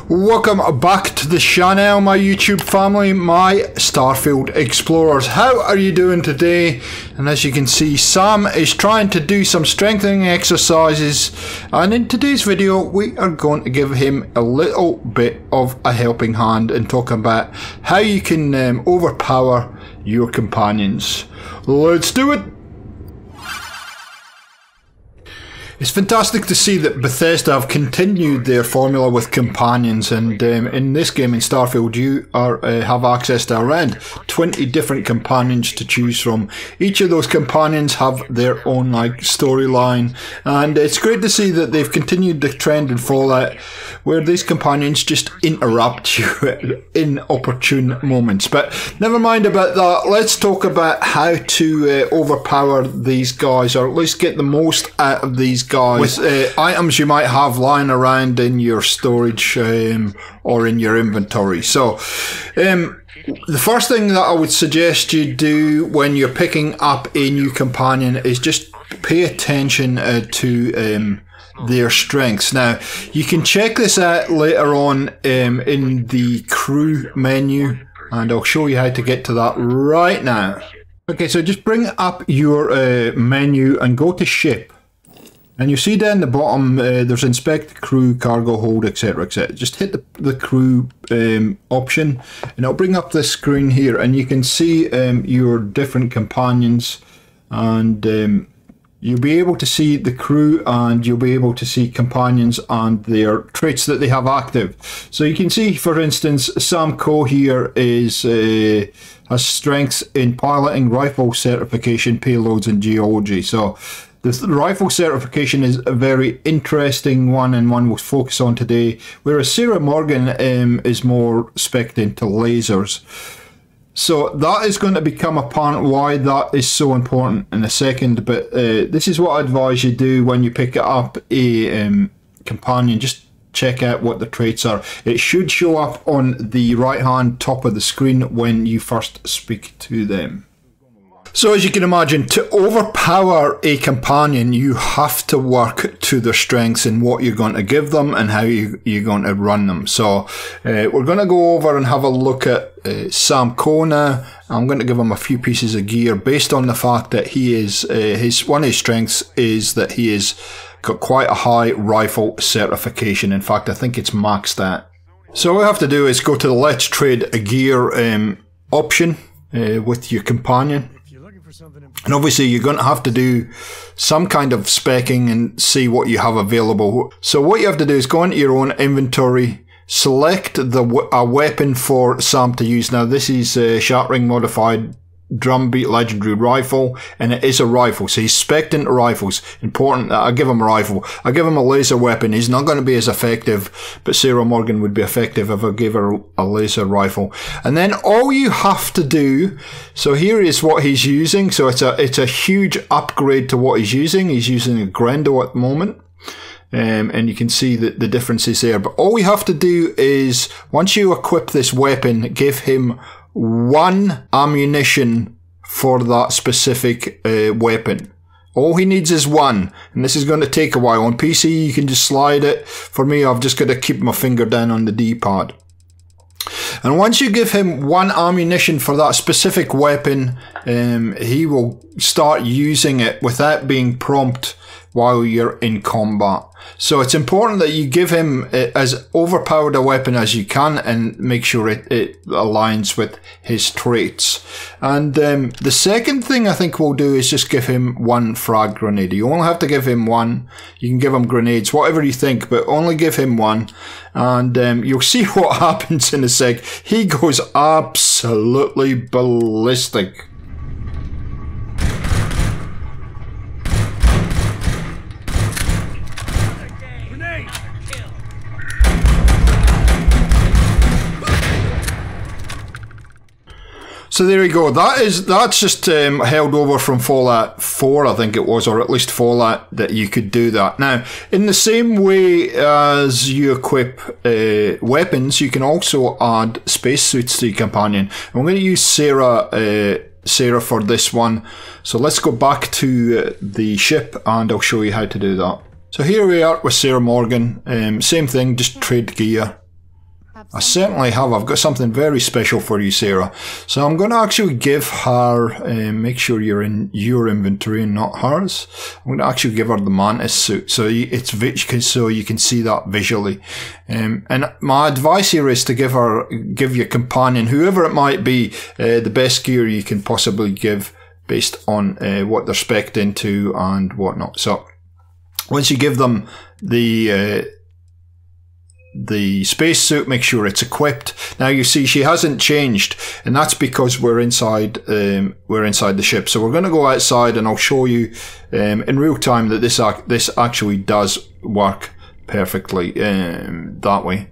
Welcome back to the channel, my YouTube family, my Starfield explorers. How are you doing today? And as you can see, Sam is trying to do some strengthening exercises, and in today's video we are going to give him a little bit of a helping hand and talk about how you can overpower your companions. Let's do it! It's fantastic to see that Bethesda have continued their formula with companions, and in this game, in Starfield, you have access to around 20 different companions to choose from. Each of those companions have their own storyline, and it's great to see that they've continued the trend in Fallout where these companions just interrupt you in opportune moments. But never mind about that, let's talk about how to overpower these guys, or at least get the most out of these guys with items you might have lying around in your storage or in your inventory. So the first thing that I would suggest you do when you're picking up a new companion is just pay attention to their strengths. Now, you can check this out later on in the crew menu, and I'll show you how to get to that right now. Okay, so just bring up your menu and go to ship. And you see down the bottom, there's inspect, crew, cargo hold, etc, etc. Just hit the crew option, and it'll bring up this screen here, and you can see your different companions, and you'll be able to see the crew, and you'll be able to see companions and their traits that they have active. So you can see, for instance, Sam Coe here has strengths in piloting, rifle certification, payloads, and geology. So the rifle certification is a very interesting one, and one we'll focus on today, whereas Sarah Morgan is more spec'd into lasers. So that is going to become apparent why that is so important in a second, but this is what I advise you do when you pick up a companion. Just check out what the traits are. It should show up on the right hand top of the screen when you first speak to them. So as you can imagine, to overpower a companion, you have to work to their strengths and what you're going to give them and how you're going to run them. So we're going to go over and have a look at Sam Coe now. I'm going to give him a few pieces of gear based on the fact that he is one of his strengths is that he has got quite a high rifle certification. In fact, I think it's maxed out. So all we have to do is go to the Let's Trade a Gear option with your companion. And obviously you're going to have to do some kind of speccing and see what you have available. So what you have to do is go into your own inventory, select a weapon for Sam to use. Now this is a Shattering Modified Drumbeat Legendary Rifle, and it is a rifle, so he's spec'd into rifles. Important that I give him a rifle. I give him a laser weapon. He's not going to be as effective, but Sarah Morgan would be effective if I gave her a laser rifle. And then all you have to do, so here is what he's using. So it's a huge upgrade to what he's using. He's using a Grendo at the moment. And you can see that the difference is there. But all we have to do is, once you equip this weapon, give him one ammunition for that specific weapon. All he needs is one, and this is going to take a while. On PC you can just slide it. For me, I've just got to keep my finger down on the D-pad. And once you give him one ammunition for that specific weapon, he will start using it without being prompted while you're in combat. So it's important that you give him as overpowered a weapon as you can, and make sure it aligns with his traits. And the second thing I think we'll do is just give him one frag grenade. You only have to give him one. You can give him grenades, whatever you think, but only give him one. And you'll see what happens in a sec. He goes absolutely ballistic. So there you go. That's just held over from Fallout 4, I think it was, or at least Fallout, that you could do that. Now, in the same way as you equip weapons, you can also add spacesuits to your companion. I'm going to use Sarah for this one. So let's go back to the ship, and I'll show you how to do that. So here we are with Sarah Morgan. Same thing, just trade gear. I certainly have. I've got something very special for you, Sarah. So I'm going to actually give her, make sure you're in your inventory and not hers. I'm going to actually give her the mantis suit, so so you can see that visually. And my advice here is to give your companion, whoever it might be, the best gear you can possibly give based on what they're spec'd into and whatnot. So once you give them the spacesuit, make sure it's equipped. Now you see she hasn't changed, and that's because we're inside the ship. So we're going to go outside, and I'll show you in real time that this actually does work perfectly that way.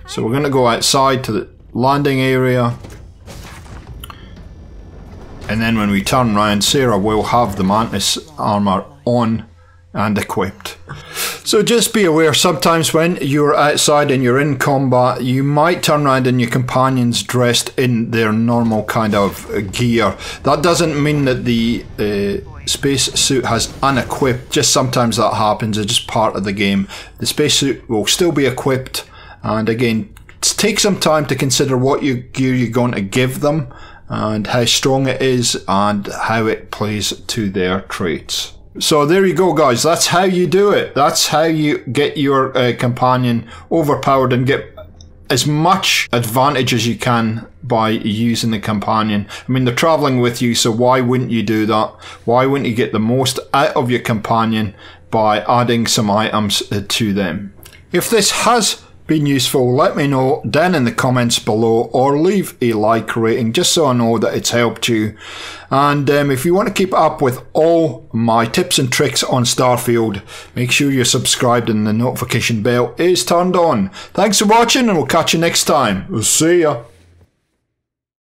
So we're going to go outside to the landing area, and then when we turn around, Sarah will have the mantis armor on and equipped. So just be aware, sometimes when you're outside and you're in combat, you might turn around and your companion's dressed in their normal kind of gear. That doesn't mean that the space suit has unequipped, just sometimes that happens, it's just part of the game. The space suit will still be equipped, and again, take some time to consider what gear you're going to give them and how strong it is and how it plays to their traits. So there you go, guys. That's how you do it. That's how you get your companion overpowered and get as much advantage as you can by using the companion. I mean, they're traveling with you, so why wouldn't you do that? Why wouldn't you get the most out of your companion by adding some items to them? If this has been useful, let me know down in the comments below, or leave a like rating just so I know that it's helped you. And if you want to keep up with all my tips and tricks on Starfield, make sure you're subscribed and the notification bell is turned on. Thanks for watching, and we'll catch you next time. See ya.